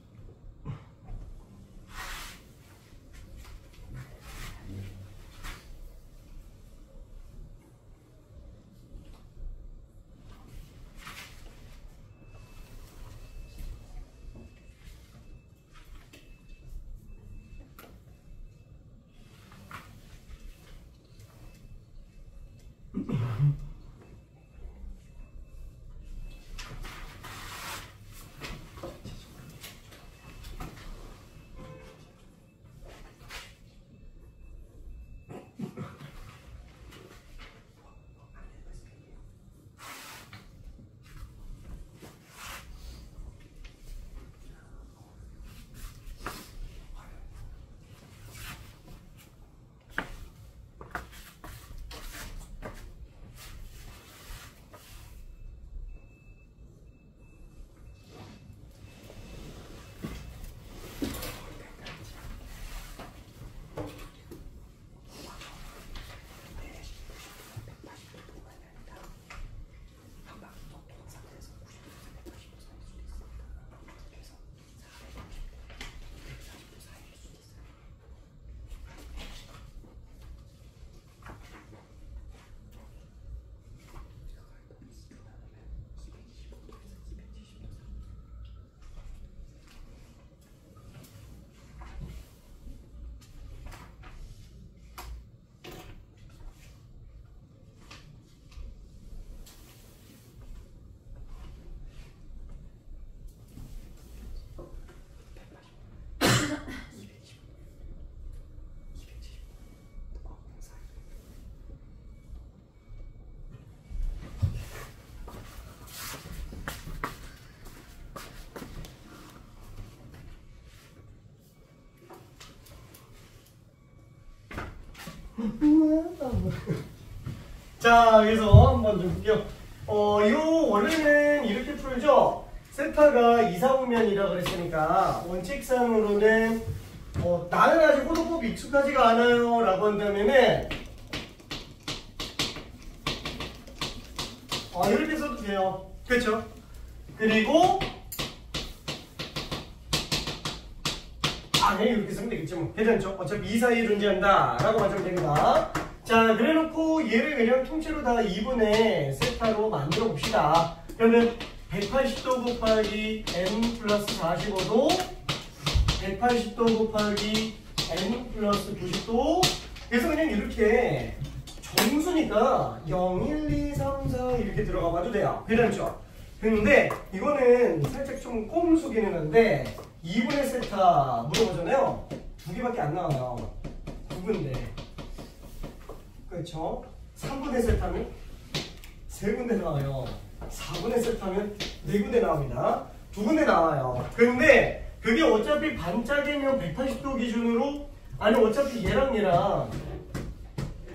자, 그래서 한번 좀 볼게요. 이거 원래는 이렇게 풀죠. 세타가 이사오면이라 그랬으니까 원칙상으로는 나는 아직 호도법이 익숙하지가 않아요 라고 한다면은 이렇게 써도 돼요. 그렇죠? 그리고 그냥 이렇게 쓰면 되겠지 뭐. 괜찮죠? 어차피 이 사이에 존재한다 라고 맞으면 됩니다. 자, 그래놓고 얘를 그냥 통째로 다 2분의 세타로 만들어 봅시다. 그러면 180도 곱하기 n 플러스 45도 180도 곱하기 n 플러스 90도. 그래서 그냥 이렇게 정수니까 0, 1, 2, 3, 4 이렇게 들어가 봐도 돼요. 괜찮죠? 근데 이거는 살짝 좀 꼼수기는 한데 2분의 세타 물어보잖아요. 2개밖에 안 나와요. 9군데. 그렇죠? 3분의 세타면 3군데 나와요. 4분의 세타면 4군데 나옵니다. 2군데 나와요. 근데 그게 어차피 반짝이면 180도 기준으로 어차피 얘랑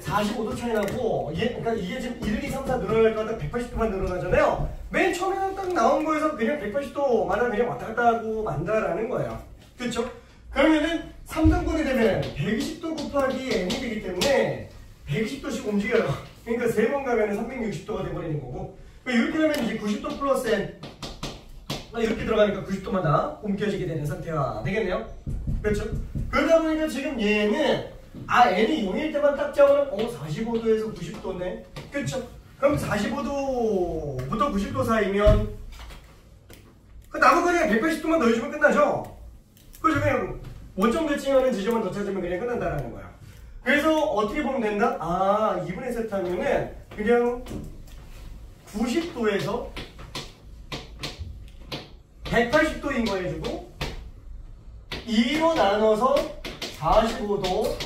45도 차이 나고 그러니까 이게 지금 1, 2, 3, 4 늘어날 거다 180도만 늘어나잖아요. 맨 처음에 딱 나온 거에서 그냥 180도만을 그냥 왔다 갔다 하고 만다라는 거예요. 그렇죠? 그러면은 3등분이 되면 120도 곱하기 n이 되기 때문에 120도씩 움직여요. 그러니까 3번 가면 360도가 돼버리는 거고, 이렇게 되면 이제 90도 플러스 n 이렇게 들어가니까 90도마다 옮겨지게 되는 상태가 되겠네요. 그렇죠? 그러다 보니까 지금 얘는 n이 0일 때만 딱 잡으면 45도에서 90도네. 그렇죠? 그럼 45도부터 90도 사이면 나머지 그냥 180도만 더해주면 끝나죠? 그렇죠? 그냥 원점 대칭하는 지점만 더 찾으면 그냥 끝난다라는 거야. 그래서 어떻게 보면 된다? 2분의 세타면은 그냥 90도에서 180도인 거 해주고 2로 나눠서 45도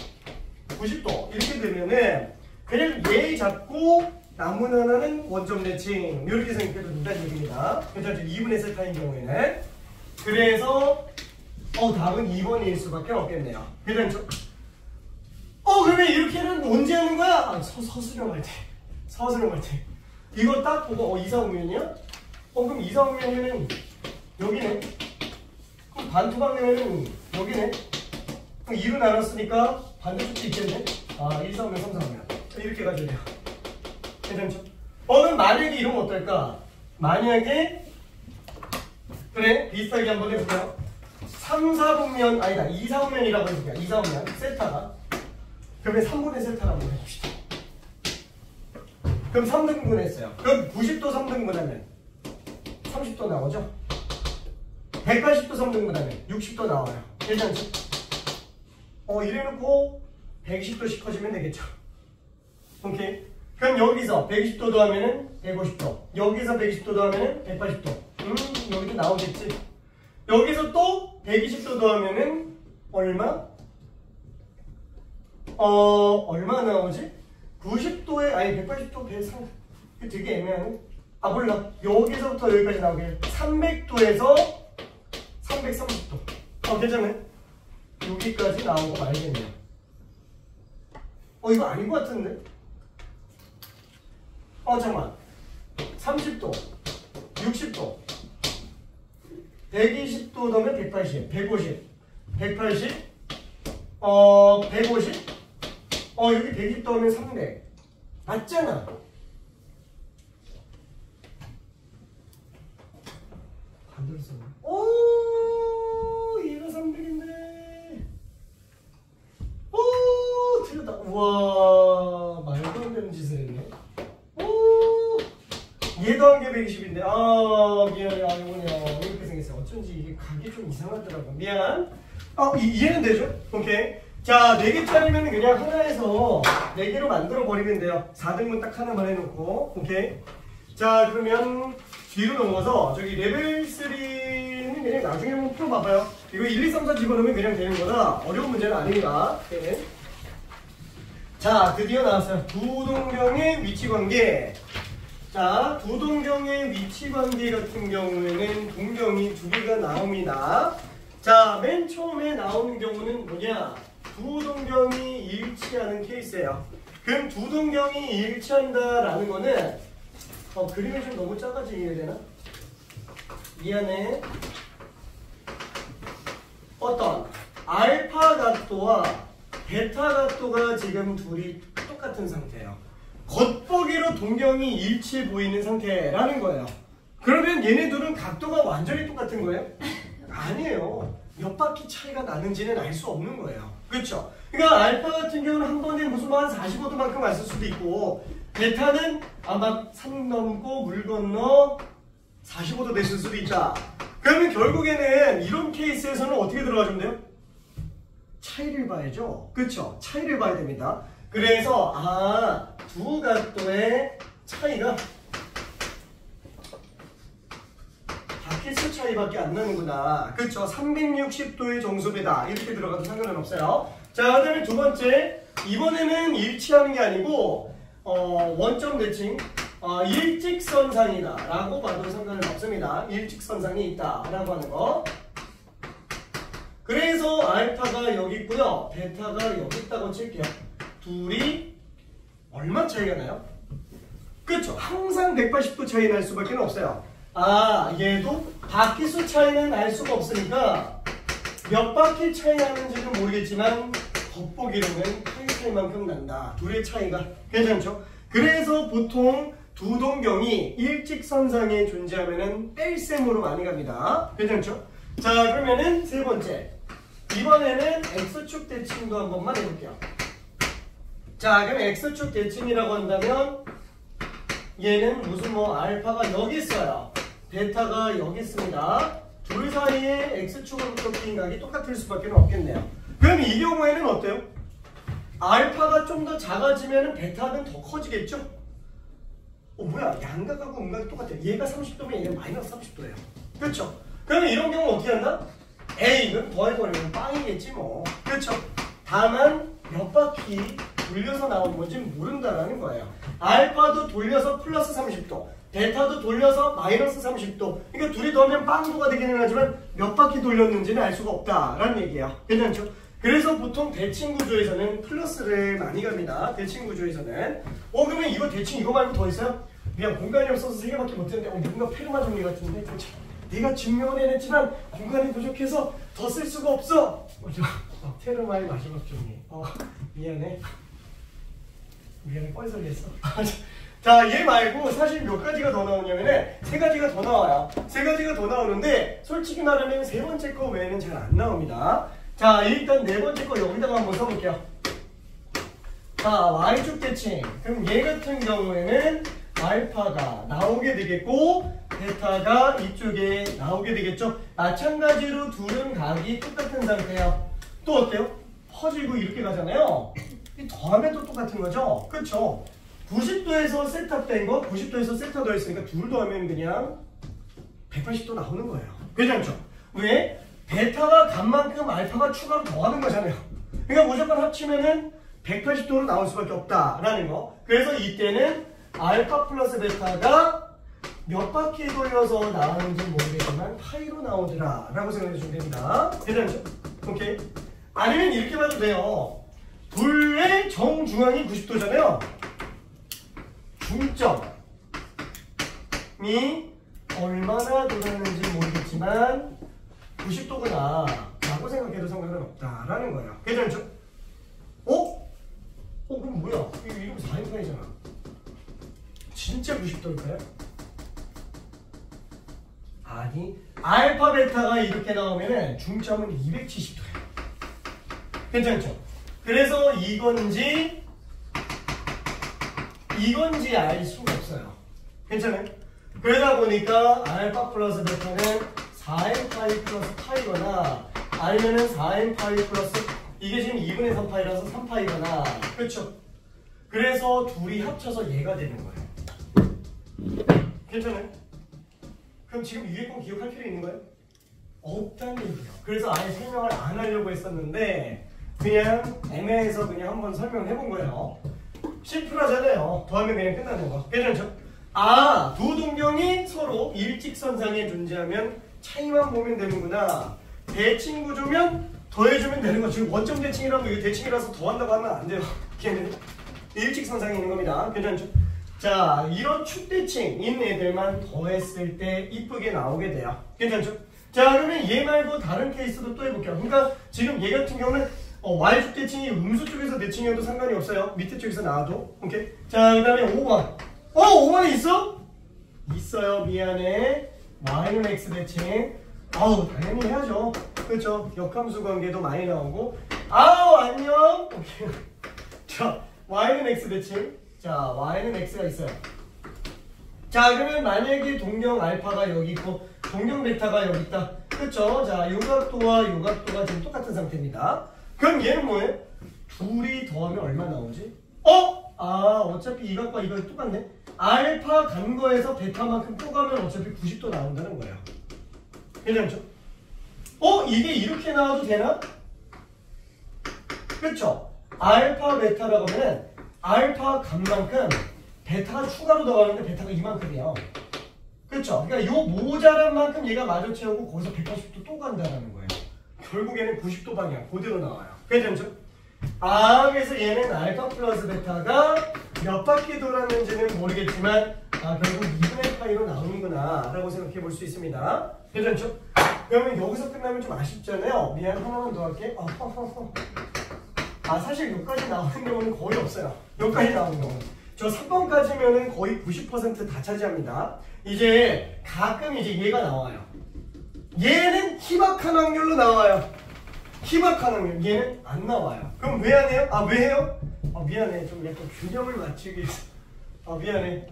90도 이렇게 되면은 그냥 얘 잡고 나머지 하나는 원점 대칭 이렇게 생각해도 된다는 얘기입니다. 괜찮죠? 2분의 세타인 경우에는. 그래서 답은 2번일 수밖에 없겠네요. 괜찮죠? 그러면 이렇게는 언제 하는 거야? 서술형할 때. 서술형할 때. 이거 딱 보고 이사오면이야? 그럼 이사오면은 여기네. 그럼 반토막내면은 여기네. 그럼 2로 나눴으니까 반대쪽도 있겠네. 1, 4오면 3, 4오면 이렇게 가져야 돼요. 괜찮죠? 그럼 만약에 이러면 어떨까? 만약에 그래 비슷하게 한번 해볼게요. 3, 4분면 아니다 2, 4분면이라고 해볼게요. 2, 4분면 세타가 그러면 3분의 세타를 한번 해봅시다. 그럼 3등분 했어요. 그럼 90도 3등분 하면 30도 나오죠? 180도 3등분 하면 60도 나와요. 괜찮죠? 이래놓고 120도씩 커지면 되겠죠? 오케이? 그럼 여기서 120도 더하면은 150도, 여기서 120도 더하면은 180도. 여기도 나오겠지? 여기서 또 120도 더하면은 얼마? 얼마 나오지? 90도에 180도 130. 되게 애매하네. 몰라. 여기서부터 여기까지 나오게 300도에서 330도. 괜찮네. 여기까지 나오고 말겠네요. 이거 아닌 것 같은데? 잠깐만. 30도, 60도, 120도 더하면 180, 150, 180, 150, 여기 120 더하면 300. 맞잖아. 반대로 썼네. 얘가 300인데. 틀렸다. 우와, 말도 안 되는 짓을 했네. 얘도 한 게 120인데. 미안해. 이거냐. 이렇게 생겼어요. 어쩐지 이게 각이 좀 이상하더라고. 미안. 이해는 되죠? 오케이. 자, 4개짜리면 그냥 하나에서 4개로 만들어 버리면 돼요. 4등분 딱 하나만 해놓고. 오케이. 자, 그러면 뒤로 넘어서 저기 레벨 3는 그냥 나중에 한번 풀어봐봐요. 이거 1, 2, 3, 4 집어넣으면 그냥 되는 거라 어려운 문제는 아닙니다. 네. 자, 드디어 나왔어요. 두 동경의 위치관계. 자, 두 동경의 위치관계 같은 경우에는 동경이 2개가 나옵니다. 자, 맨 처음에 나오는 경우는 뭐냐? 두 동경이 일치하는 케이스예요. 그럼 두 동경이 일치한다라는 거는 그림이 좀 너무 작아지게 되나? 미안해. 어떤 알파 각도와 베타 각도가 지금 둘이 똑같은 상태예요. 겉보기로 동경이 일치해 보이는 상태라는 거예요. 그러면 얘네 둘은 각도가 완전히 똑같은 거예요? 아니에요. 몇 바퀴 차이가 나는지는 알 수 없는 거예요. 그렇죠? 그러니까 알파 같은 경우는 한 번에 무슨 한 45도만큼 왔을 수도 있고, 베타는 아마 산 넘고 물 건너 45도 됐을 수도 있다. 그러면 결국에는 이런 케이스에서는 어떻게 들어가주면 돼요? 차이를 봐야죠. 그렇죠? 차이를 봐야 됩니다. 그래서 두 각도의 차이가 바퀴수 차이밖에 안 나는구나. 그렇죠? 360도의 정수배다. 이렇게 들어가도 상관은 없어요. 자, 그 다음에 두 번째. 이번에는 일치하는 게 아니고 원점 대칭 일직선상이다 라고 봐도 상관은 없습니다. 일직선상이 있다 라고 하는 거. 그래서 알파가 여기 있고요. 베타가 여기 있다고 칠게요. 둘이 얼마 차이가 나요? 그렇죠. 항상 180도 차이 날 수밖에 없어요. 얘도 바퀴수 차이는 알 수가 없으니까 몇 바퀴 차이 나는지는 모르겠지만 겉보기로는 파이 차이만큼 난다. 둘의 차이가. 괜찮죠? 그래서 보통 두 동경이 일직선상에 존재하면은 뺄셈으로 많이 갑니다. 괜찮죠? 자, 그러면은 세 번째. 이번에는 X축 대칭도 한 번만 해볼게요. 자, 그럼 X축 대칭이라고 한다면 얘는 무슨 알파가 여기 있어요. 베타가 여기 있습니다. 둘 사이에 X축으로부터 낀 각이 똑같을 수밖에 없겠네요. 그럼 이 경우에는 어때요? 알파가 좀 더 작아지면 베타는 더 커지겠죠? 뭐야, 양각하고 음각이 똑같아요. 얘가 30도면 얘는 마이너스 30도예요. 그렇죠? 그러면 이런 경우 어떻게 한다? 이건 더해버리면 빵이겠지 뭐. 그렇죠? 다만 몇 바퀴 돌려서 나온 건지 모른다라는 거예요. 알파도 돌려서 플러스 30도, 베타도 돌려서 마이너스 30도. 그러니까 둘이 더하면 빵도가 되기는 하지만 몇 바퀴 돌렸는지는 알 수가 없다라는 얘기예요. 괜찮죠? 그래서 보통 대칭 구조에서는 플러스를 많이 갑니다. 대칭 구조에서는. 그러면 이거 대칭 이거 말고 더 있어요? 그냥 공간이 없어서 3개밖에 못했는데 뭔가 페르마 정리 같은데 내가 증명을 해냈지만 공간이 부족해서 더 쓸 수가 없어. 페르마의 마지막 정리. 미안해. 뻘소리 했어. 자, 얘 말고 사실 몇 가지가 더 나오냐면은 3가지가 더 나와요. 3가지가 더 나오는데 솔직히 말하면 세 번째 거 외에는 잘 안 나옵니다. 자, 일단 네 번째 거 여기다가 한번 써볼게요. 자, Y축 대칭. 그럼 얘 같은 경우에는 알파가 나오게 되겠고 베타가 이쪽에 나오게 되겠죠. 마찬가지로 둘은 각이 똑같은 상태예요. 또 어때요? 퍼지고 이렇게 가잖아요. 더하면 또 똑같은 거죠. 그렇죠? 90도에서 세타된 거 90도에서 세타 더했으니까 둘 더하면 그냥 180도 나오는 거예요. 괜찮죠? 왜? 베타가 간 만큼 알파가 추가로 더하는 거잖아요. 그러니까 무조건 합치면은 180도로 나올 수밖에 없다라는 거. 그래서 이때는 알파 플러스 베타가 몇 바퀴 돌려서 나오는지 모르겠지만 파이로 나오더라 라고 생각해 주시면 됩니다. 괜찮죠? 오케이? 아니면 이렇게 봐도 돼요. 둘의 정중앙이 90도잖아요. 중점이 얼마나 돌았는지 모르겠지만 90도구나 라고 생각해도 상관은 없다라는 거예요. 괜찮죠? 그럼 뭐야? 이거 4인파이잖아. 진짜 90도일까요? 아니, 알파 베타가 이렇게 나오면은 중점은 270도예요. 괜찮죠? 그래서 이건지 알 수가 없어요. 괜찮아요? 그러다 보니까 알파 플러스 베타는 4n파이 플러스 파이거나 아니면은 4n파이 플러스 이게 지금 2분의 3파이라서 3파이거나 그렇죠? 그래서 둘이 합쳐서 얘가 되는 거예요. 괜찮아요? 그럼 지금 위에 건 기억할 필요 있는 거예요? 없다는 얘기예요. 그래서 아예 설명을 안 하려고 했었는데 그냥 애매해서 그냥 한번 설명해 본 거예요. 심플하잖아요. 더하면 그냥 끝나는 거. 괜찮죠? 두 동경이 서로 일직선상에 존재하면 차이만 보면 되는구나. 대칭 구조면 더해주면 되는 거. 지금 원점 대칭이라고 이거 대칭이라서 더한다고 하면 안 돼요. 걔는 일직선상에 있는 겁니다. 괜찮죠? 자, 이런 축대칭인 애들만 더했을 때 이쁘게 나오게 돼요. 괜찮죠? 자, 그러면 얘 말고 다른 케이스도 또 해볼게요. 그러니까 지금 얘 같은 경우는 Y축 대칭이 음수 쪽에서 대칭이어도 상관이 없어요. 밑에 쪽에서 나와도. 오케이? 자, 그 다음에 5번. 5번에 있어? 있어요. 미안해. Y는 X 대칭. 아우, 당연히 해야죠. 그렇죠? 역함수 관계도 많이 나오고. 아우, 안녕. 오케이. 자, Y는 X 대칭. 자, Y는 X가 있어요. 자, 그러면 만약에 동경 알파가 여기 있고 동경 베타가 여기 있다. 그렇죠? 자, 요각도와 요각도가 지금 똑같은 상태입니다. 그럼 얘는 뭐예요? 둘이 더하면 얼마 나오지? 어차피 이각과 이각이 똑같네. 알파 간 거에서 베타만큼 또 가면 어차피 90도 나온다는 거예요. 괜찮죠? 이게 이렇게 나와도 되나? 그렇죠? 알파 베타라고 하면은 알파 값만큼 베타가 추가로 더가는데 베타가 이만큼이에요. 그렇죠? 그러니까 요 모자란 만큼 얘가 마주 채우고 거기서 180도 또 간다는 거예요. 결국에는 90도 방향 그대로 나와요. 괜찮죠? 그래서 얘는 알파 플러스 베타가 몇 바퀴 돌았는지는 모르겠지만 결국 2분의 파이로 나오는구나 라고 생각해 볼 수 있습니다. 괜찮죠? 그러면 여기서 끝나면 좀 아쉽잖아요. 미안, 하나만 더 할게. 사실 여기까지 나오는 경우는 거의 없어요. 여기까지 나오는 경우는. 저 3번까지면은 거의 90% 다 차지합니다. 이제 가끔 이제 얘가 나와요. 얘는 희박한 확률로 나와요. 희박한 확률. 얘는 안 나와요. 그럼 왜 안 해요? 왜 해요? 미안해. 좀 약간 균형을 맞추기 위해서. 미안해.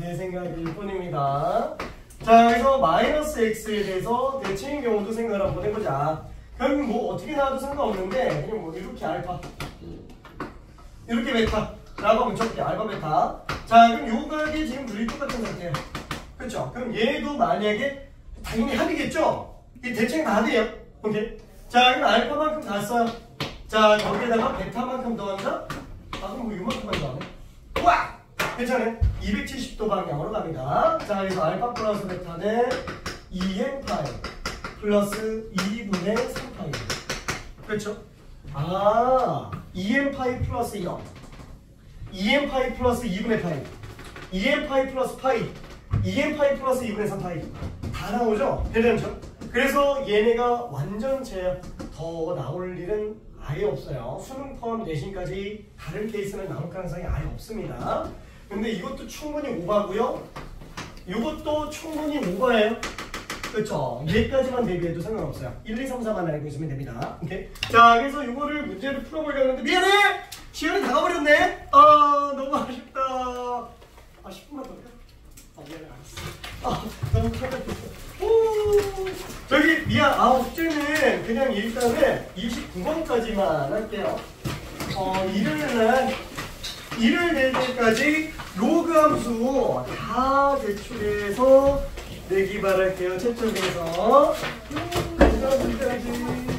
내 생각일 뿐입니다. 자, 그래서 마이너스 x에 대해서 대칭인 경우도 생각을 한번 해보자. 결국 뭐 어떻게 나와도 상관없는데 그냥 뭐 이렇게 알파 이렇게 베타 라고 하면 적게 알파 베타. 자, 그럼 요 각이 지금 둘이 똑같은 상태예요. 그쵸? 그럼 얘도 만약에 당연히 합이겠죠? 이 대칭 다 합이에요. 오케이? 자, 그럼 알파만큼 다 써요. 자, 여기에다가 베타만큼 더한다? 그럼 뭐 이만큼만 더하네. 우와! 괜찮아요? 270도 방향으로 갑니다. 자, 그래서 알파 플러스 베타는 2n 파이 플러스 2분의 3파이. 그렇죠? 2n 파이 플러스 0. 2n 파이 플러스 2분의 파이. 2n 파이 플러스 파이. 2n 파이 플러스 2분의 3파이. 다 나오죠? 괜찮죠? 그래서 얘네가 완전체야. 더 나올 일은 아예 없어요. 수능 포함 내신까지 다른 케이스는 나올 가능성이 아예 없습니다. 근데 이것도 충분히 오바고요. 이것도 충분히 오바예요. 그렇죠? 얘까지만 대비해도 상관없어요. 1, 2, 3, 4만 알고 있으면 됩니다. 오케이? 자, 그래서 이거를 문제를 풀어보려는데 미안해! 시간이 다 가버렸네? 너무 아쉽다. 10분만 더 할까? 미안해, 알았어. 너무 탈락했어. 저기 미안. 숙제는 그냥 일단은 29번까지만 할게요. 일요일 낼 때까지 로그 함수 다 제출해서 내기 바랄게요. 채점해서.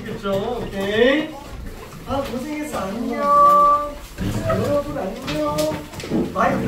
그쵸? 오케이. 고생했어. 안녕. 여러분 안녕. 많이